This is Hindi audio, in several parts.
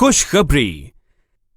खुशखबरी।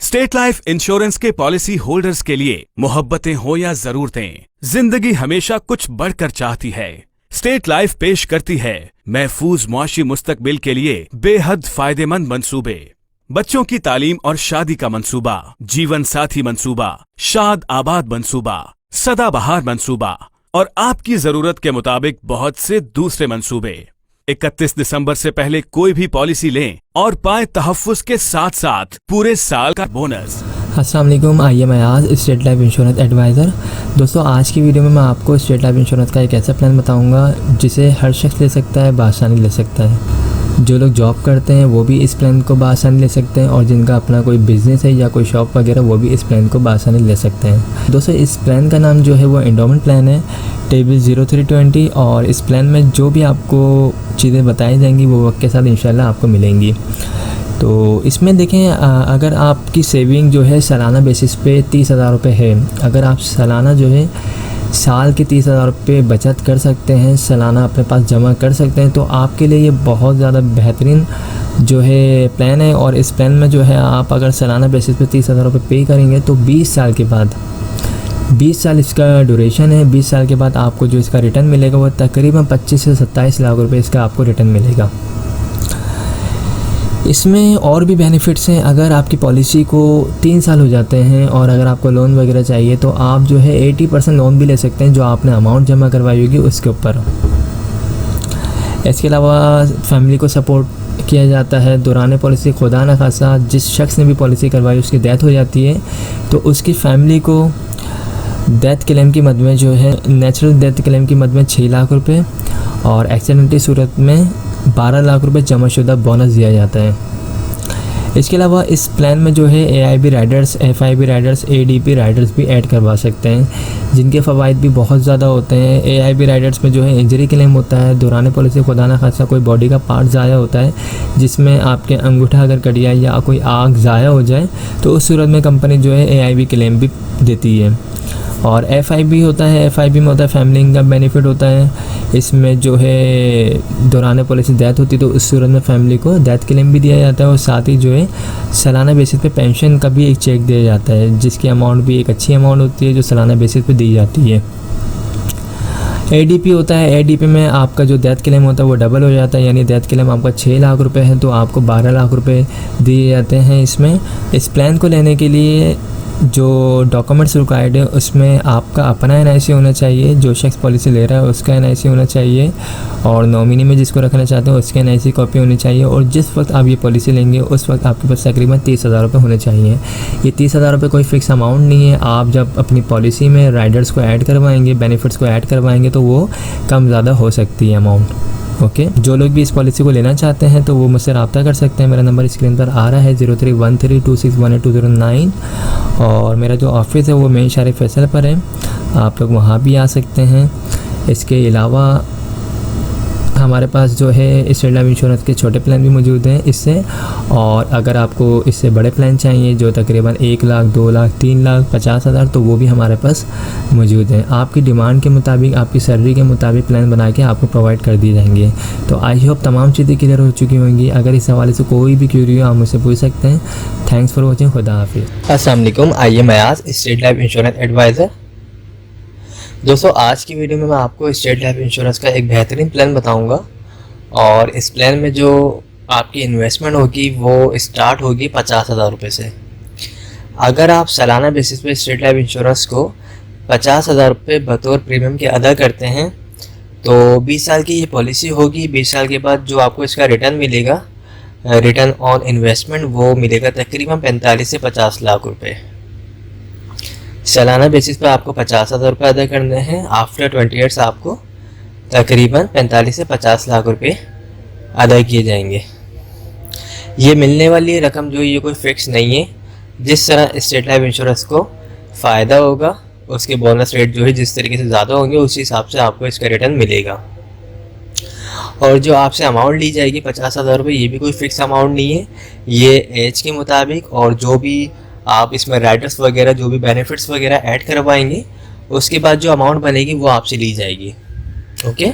स्टेट लाइफ इंश्योरेंस के पॉलिसी होल्डर्स के लिए मोहब्बतें हो या जरूरतें, जिंदगी हमेशा कुछ बढ़कर चाहती है। स्टेट लाइफ पेश करती है महफूज मुआशी मुस्तकबिल के लिए बेहद फायदेमंद मंसूबे। बच्चों की तालीम और शादी का मंसूबा, जीवन साथी मंसूबा, शाद आबाद मंसूबा, सदाबहार मंसूबा और आपकी जरूरत के मुताबिक बहुत से दूसरे मंसूबे। 31 दिसंबर से पहले कोई भी पॉलिसी लें और पाएं तहफ्फुज़ के साथ साथ पूरे साल का बोनस। अस्सलाम वालेकुम, आइए मैं आज स्टेट लाइफ इंश्योरेंस एडवाइज़र। दोस्तों, आज की वीडियो में मैं आपको स्टेट लाइफ इंश्योरेंस का एक ऐसा प्लान बताऊंगा जिसे हर शख्स ले सकता है, बआसानी ले सकता है। जो लोग जॉब करते हैं वो भी इस प्लान को बआसानी ले सकते हैं और जिनका अपना कोई बिज़नेस है या कोई शॉप वगैरह वो भी इस प्लान को बआसानी ले सकते हैं। दोस्तों, इस प्लान का नाम जो है वो एंडोमेंट प्लान है, टेबल 0320। और इस प्लान में जो भी आपको चीज़ें बताई जाएंगी वो वक्त के साथ इंशाल्लाह आपको मिलेंगी। तो इसमें देखें, अगर आपकी सेविंग जो है सालाना बेसिस पे 30,000 रुपये है, अगर आप सालाना जो है साल के 30,000 रुपये बचत कर सकते हैं, सालाना अपने पास जमा कर सकते हैं, तो आपके लिए ये बहुत ज़्यादा बेहतरीन जो है प्लान है। और इस प्लान में जो है आप अगर सालाना बेसिस पे 30,000 रुपये पे करेंगे तो 20 साल के बाद, 20 साल इसका ड्यूरेशन है, 20 साल के बाद आपको जो इसका रिटर्न मिलेगा वो तकरीबन 25 से 27 लाख रुपये इसका आपको रिटर्न मिलेगा। इसमें और भी बेनिफिट्स हैं। अगर आपकी पॉलिसी को 3 साल हो जाते हैं और अगर आपको लोन वगैरह चाहिए तो आप जो है 80% लोन भी ले सकते हैं जो आपने अमाउंट जमा करवाई होगी उसके ऊपर। इसके अलावा फैमिली को सपोर्ट किया जाता है। दौरान पॉलिसी खुदा न खासा जिस शख्स ने भी पॉलिसी करवाई उसकी डेथ हो जाती है तो उसकी फैमिली को डेथ क्लेम की मद में जो है नेचुरल डेथ क्लेम की मद में 6 लाख रुपये और एक्सीडेंटल सूरत में 12 लाख रुपए जमाशुदा बोनस दिया जाता है। इसके अलावा इस प्लान में जो है AIB Riders, FIB Riders, ADP Riders भी ऐड करवा सकते हैं जिनके फ़वाइद भी बहुत ज़्यादा होते हैं। AIB राइडर्स में जो है इंजरी क्लेम होता है, दौरान पॉलिसी खुदा न खासा कोई बॉडी का पार्ट ज़ाया होता है जिसमें आपके अंगूठा अगर कट जाए या कोई आग ज़ाया हो जाए तो उस सूरत में कंपनी जो है AIB क्लेम भी देती है। और FIB होता है, FIB में होता है फैमिली इनकम बेनिफिट होता है। इसमें जो है दौरान पॉलिसी डेथ होती है तो उस सूरत में फैमिली को डेथ क्लेम भी दिया जाता है और साथ ही जो है सालाना बेसिस पे पेंशन का भी एक चेक दिया जाता है जिसकी अमाउंट भी एक अच्छी अमाउंट होती है जो सालाना बेसिस पे दी जाती है। ADP होता है, ADP में आपका जो डेथ क्लेम होता है वो डबल हो जाता है, यानी डेथ क्लेम आपका 6 लाख रुपए है तो आपको 12 लाख रुपए दिए जाते हैं। इसमें इस प्लान को लेने के लिए जो डॉक्यूमेंट्स रिक्वायर्ड है उसमें आपका अपना NIC होना चाहिए, जो शख्स पॉलिसी ले रहा है उसका NIC होना चाहिए और नॉमिनी में जिसको रखना चाहते हैं उसके NIC कॉपी होनी चाहिए। और जिस वक्त आप ये पॉलिसी लेंगे उस वक्त आपके पास तकरीबन 30,000 रुपये होने चाहिए। ये 30,000 रुपये कोई फ़िक्स अमाउंट नहीं है। आप जब अपनी पॉलिसी में राइडर्स को ऐड करवाएंगे, बेनिफिट्स को ऐड करवाएंगे तो वो कम ज़्यादा हो सकती है अमाउंट। ओके, जो लोग भी इस पॉलिसी को लेना चाहते हैं तो वो मुझसे रब्ता कर सकते हैं। मेरा नंबर स्क्रीन पर आ रहा है 03132618 और मेरा जो ऑफिस है वो मेन शहर फैसल पर है, आप लोग वहाँ भी आ सकते हैं। इसके अलावा हमारे पास जो है स्टेट लाइफ इंश्योरेंस के छोटे प्लान भी मौजूद हैं इससे, और अगर आपको इससे बड़े प्लान चाहिए जो तकरीबन 1 लाख, 2 लाख, 3 लाख 50,000 तो वो भी हमारे पास मौजूद हैं। आपकी डिमांड के मुताबिक, आपकी सैलरी के मुताबिक प्लान बना के आपको प्रोवाइड कर दिए जाएंगे। तो आई होप तमाम चीज़ें क्लियर हो चुकी होंगी। अगर इस हवाले से कोई भी क्यूरी हो आप मुझसे पूछ सकते हैं। Thanks for watching. खुदा हाफिज़। अस्सलाम वालेकुम, आइए मैं आज स्टेट लाइफ इंश्योरेंस एडवाइज़र। दोस्तों, आज की वीडियो में मैं आपको स्टेट लाइफ इंश्योरेंस का एक बेहतरीन प्लान बताऊंगा और इस प्लान में जो आपकी इन्वेस्टमेंट होगी वो स्टार्ट होगी 50,000 रुपये से। अगर आप सालाना बेसिस पे स्टेट लाइफ इंश्योरेंस को 50,000 रुपये बतौर प्रीमियम के अदा करते हैं तो 20 साल की ये पॉलिसी होगी। 20 साल के बाद जो आपको इसका रिटर्न मिलेगा, रिटर्न ऑन इन्वेस्टमेंट, वो मिलेगा तकरीबन 45 से 50 लाख रुपये। सालाना बेसिस पे आपको 50,000 रुपये अदा करने हैं। आफ्टर 20 ईयर्स आपको तकरीबन 45 से 50 लाख रुपए अदा किए जाएंगे। ये मिलने वाली रकम जो ये कोई फ़िक्स नहीं है। जिस तरह स्टेट लाइफ इंश्योरेंस को फ़ायदा होगा उसके बोनस रेट जो है जिस तरीके से ज़्यादा होंगे उसी हिसाब से आपको इसका रिटर्न मिलेगा। और जो आपसे अमाउंट ली जाएगी 50,000 रुपये, ये भी कोई फ़िक्स अमाउंट नहीं है। ये एज के मुताबिक और जो भी आप इसमें राइडर्स वगैरह जो भी बेनिफिट्स वगैरह ऐड करवाएंगे उसके बाद जो अमाउंट बनेगी वो आपसे ली जाएगी। ओके,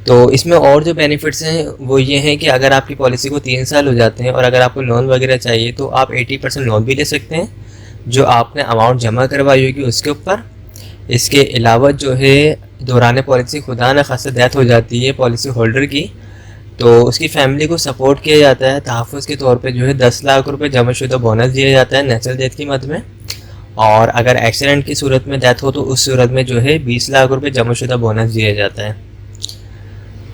तो इसमें और जो बेनिफिट्स हैं वो ये हैं कि अगर आपकी पॉलिसी को 3 साल हो जाते हैं और अगर आपको लोन वगैरह चाहिए तो आप 80% लोन भी ले सकते हैं जो आपने अमाउंट जमा करवाई होगी उसके ऊपर। इसके अलावा जो है दौरान पॉलिसी खुदा न खासा डेथ हो जाती है पॉलिसी होल्डर की, तो उसकी फैमिली को सपोर्ट किया जाता है। तहफ़्फ़ुज़ के तौर पे जो है 10 लाख रुपए जमाशुदा बोनस दिया जाता है नेचुरल डेथ की मद में, और अगर एक्सीडेंट की सूरत में डेथ हो तो उस सूरत में जो है 20 लाख रुपए जमाशुदा बोनस दिया जाता है।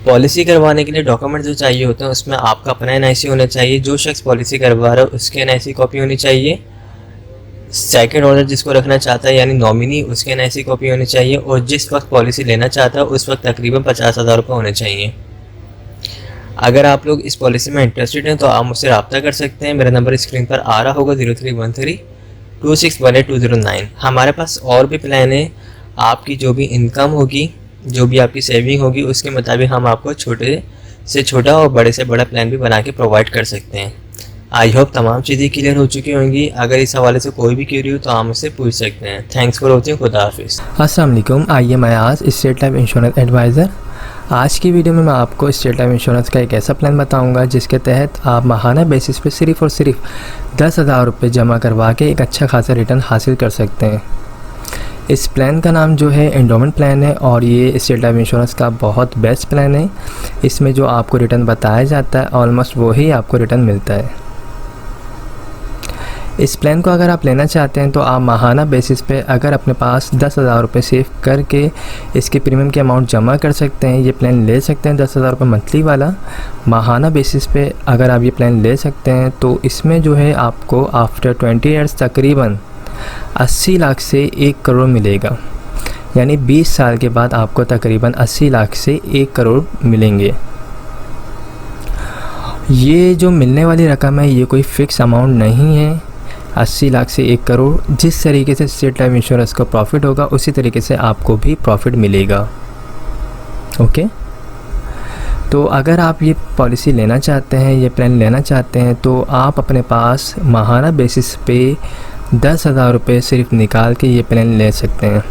पॉलिसी करवाने के लिए डॉक्यूमेंट जो चाहिए होते हैं उसमें आपका अपना NIC होना चाहिए, जो शख्स पॉलिसी करवा रहा है उसके NIC कॉपी होनी चाहिए, सेकंड ओनर जिसको रखना चाहता है यानी नॉमिनी उसके NIC कॉपी होनी चाहिए, और जिस वक्त पॉलिसी लेना चाहता है उस वक्त तकरीबन 50,000 रुपये होने चाहिए। अगर आप लोग इस पॉलिसी में इंटरेस्टेड हैं तो आप मुझसे रब्ता कर सकते हैं। मेरा नंबर स्क्रीन पर आ रहा होगा 03132618 हमारे पास और भी प्लान है। आपकी जो भी इनकम होगी, जो भी आपकी सेविंग होगी उसके मुताबिक हम आपको छोटे से छोटा और बड़े से बड़ा प्लान भी बना के प्रोवाइड कर सकते हैं। आई होप तमाम चीज़ें क्लियर हो चुकी होंगी। अगर इस हवाले से कोई भी क्वेरी हो तो आप मुझसे पूछ सकते हैं। Thanks for watching. खुदा हाफिज़। अस्सलाम वालेकुम। आइए मैं आज स्टेट लाइफ इंश्योरेंस एडवाइज़र। आज की वीडियो में मैं आपको स्टेट लाइफ इंश्योरेंस का एक ऐसा प्लान बताऊंगा जिसके तहत आप माहाना बेसिस पे सिर्फ़ और सिर्फ 10,000 रुपये जमा करवा के एक अच्छा खासा रिटर्न हासिल कर सकते हैं। इस प्लान का नाम जो है एंडोमेंट प्लान है और ये स्टेट लाइफ इंश्योरेंस का बहुत बेस्ट प्लान है। इसमें जो आपको रिटर्न बताया जाता है ऑलमोस्ट वही आपको रिटर्न मिलता है। इस प्लान को अगर आप लेना चाहते हैं तो आप माहाना बेसिस पे अगर अपने पास 10,000 रुपये सेव करके इसके प्रीमियम के अमाउंट जमा कर सकते हैं, ये प्लान ले सकते हैं। 10,000 रुपये मंथली वाला माहाना बेसिस पे अगर आप ये प्लान ले सकते हैं तो इसमें जो है आपको आफ्टर 20 ईयर्स तकरीबन 80 लाख से 1 करोड़ मिलेगा, यानी 20 साल के बाद आपको तकरीबन 80 लाख से 1 करोड़ मिलेंगे। ये जो मिलने वाली रकम है ये कोई फ़िक्स अमाउंट नहीं है। 80 लाख से 1 करोड़ जिस तरीके से स्टेट लाइफ इंश्योरेंस को प्रॉफिट होगा उसी तरीके से आपको भी प्रॉफिट मिलेगा। ओके, तो अगर आप ये पॉलिसी लेना चाहते हैं, ये प्लान लेना चाहते हैं तो आप अपने पास माहाना बेसिस पे 10,000 रुपये सिर्फ निकाल के ये प्लान ले सकते हैं।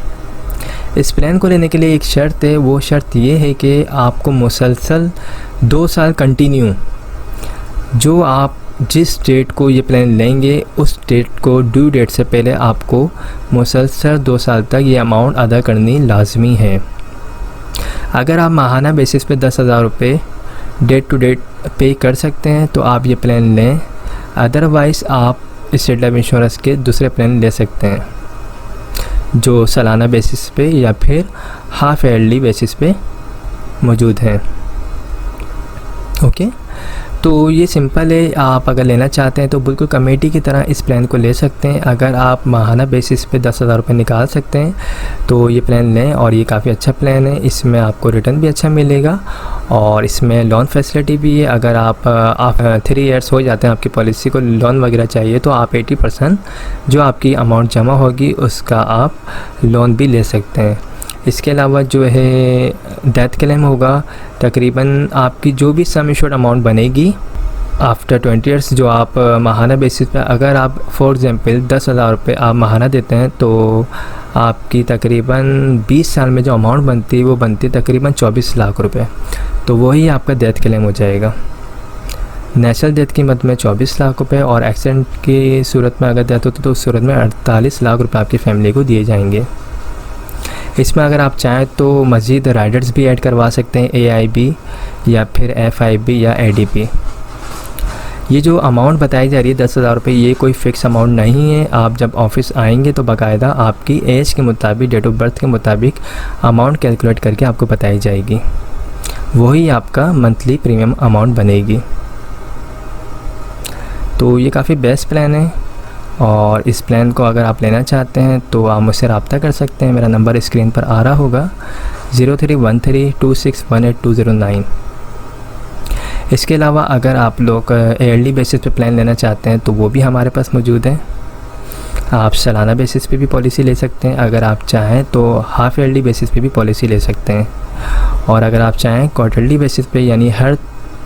इस प्लान को लेने के लिए एक शर्त है, वो शर्त ये है कि आपको मुसलसल 2 साल कंटिन्यू, जो आप जिस डेट को ये प्लान लेंगे उस डेट को ड्यू डेट से पहले आपको मुसलसल 2 साल तक ये अमाउंट अदा करनी लाजमी है। अगर आप माहाना बेसिस पे 10,000 रुपये डेट टू डेट पे कर सकते हैं तो आप ये प्लान लें, अदरवाइज़ आप स्टेट लाइफ इंश्योरेंस के दूसरे प्लान ले सकते हैं जो सालाना बेसिस पे या फिर हाफ ईयरली बेसिस पे मौजूद हैं। ओके, तो ये सिंपल है। आप अगर लेना चाहते हैं तो बिल्कुल कमेटी की तरह इस प्लान को ले सकते हैं। अगर आप माहाना बेसिस पे 10,000 रुपये निकाल सकते हैं तो ये प्लान लें, और ये काफ़ी अच्छा प्लान है। इसमें आपको रिटर्न भी अच्छा मिलेगा और इसमें लोन फैसिलिटी भी है। अगर आप 3 ईयर्स हो जाते हैं आपकी पॉलिसी को लोन वगैरह चाहिए तो आप 80% जो आपकी अमाउंट जमा होगी उसका आप लोन भी ले सकते हैं। इसके अलावा जो है डेथ क्लेम होगा, तकरीबन आपकी जो भी सम एश्योर्ड अमाउंट बनेगी आफ्टर 20 ईयर्स, जो आप माहाना बेसिस पे अगर आप फॉर एग्ज़ाम्पल 10,000 रुपये आप माहाना देते हैं तो आपकी तकरीबन 20 साल में जो अमाउंट बनती है वो बनती है तकरीबन 24 लाख रुपए, तो वही आपका डेथ क्लेम हो जाएगा। नेचुरल डेथ की मद में 24 लाख रुपए और एक्सीडेंट की सूरत में अगर डेथ होती तो उस सूरत में 48 लाख रुपए आपकी फैमिली को दिए जाएंगे। इसमें अगर आप चाहें तो मज़ीद राइडर्स भी ऐड करवा सकते हैं, AIB या फिर FIB या ADP। ये जो अमाउंट बताई जा रही है 10,000 रुपये, ये कोई फ़िक्स अमाउंट नहीं है। आप जब ऑफिस आएंगे तो बाकायदा आपकी एज के मुताबिक, डेट ऑफ बर्थ के मुताबिक अमाउंट कैलकुलेट करके आपको बताई जाएगी, वही आपका मंथली प्रीमियम अमाउंट बनेगी। तो ये काफ़ी बेस्ट प्लान है और इस प्लान को अगर आप लेना चाहते हैं तो आप मुझसे रब्ता कर सकते हैं। मेरा नंबर स्क्रीन पर आ रहा होगा 031326182009। इसके अलावा अगर आप लोग ईयरली बेसिस पे प्लान लेना चाहते हैं तो वो भी हमारे पास मौजूद है। आप सालाना बेसिस पे भी पॉलिसी ले सकते हैं, अगर आप चाहें तो हाफ ईयरली बेसिस पे भी पॉलिसी ले सकते हैं, और अगर आप चाहें क्वार्टरली बेसिस पे यानी हर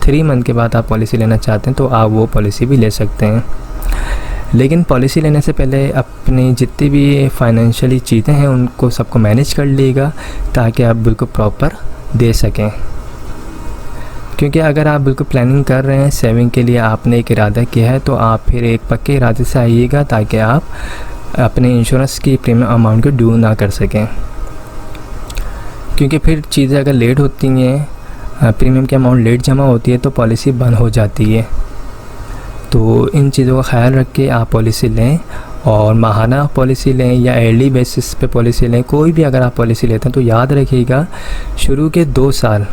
3 मंथ के बाद आप पॉलिसी लेना चाहते हैं तो आप वो पॉलिसी भी ले सकते हैं। लेकिन पॉलिसी लेने से पहले अपनी जितनी भी फाइनेंशियली चीज़ें हैं उनको सबको मैनेज कर लीजिएगा ताकि आप बिल्कुल प्रॉपर दे सकें। क्योंकि अगर आप बिल्कुल प्लानिंग कर रहे हैं सेविंग के लिए, आपने एक इरादा किया है, तो आप फिर एक पक्के इरादे से आइएगा ताकि आप अपने इंश्योरेंस की प्रीमियम अमाउंट को ड्यू ना कर सकें। क्योंकि फिर चीज़ें अगर लेट होती हैं, प्रीमियम की अमाउंट लेट जमा होती है तो पॉलिसी बंद हो जाती है। तो इन चीज़ों का ख्याल रख के आप पॉलिसी लें, और माहाना पॉलिसी लें या एयरली बेसिस पे पॉलिसी लें। कोई भी अगर आप पॉलिसी लेते हैं तो याद रखिएगा शुरू के 2 साल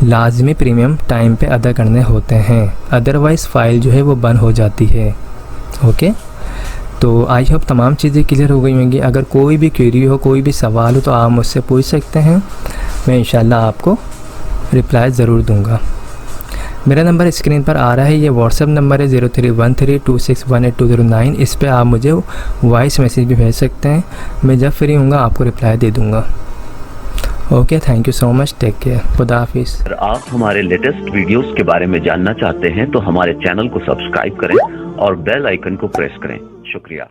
लाजमी प्रीमियम टाइम पे अदा करने होते हैं, अदरवाइज़ फ़ाइल जो है वो बंद हो जाती है। ओके, तो आई होप तमाम चीज़ें क्लियर हो गई होंगी। अगर कोई भी क्वेरी हो, कोई भी सवाल हो तो आप मुझसे पूछ सकते हैं, मैं इंशाल्लाह आपको रिप्लाई ज़रूर दूंगा। मेरा नंबर स्क्रीन पर आ रहा है, ये व्हाट्सएप नंबर है 031326182009। इस पे आप मुझे वॉइस मैसेज भी भेज सकते हैं, मैं जब फ्री हूँगा आपको रिप्लाई दे दूँगा। Okay, thank you so much, take care, खुदा हाफिज़। अगर आप हमारे लेटेस्ट वीडियोस के बारे में जानना चाहते हैं तो हमारे चैनल को सब्सक्राइब करें और बेल आइकन को प्रेस करें। शुक्रिया।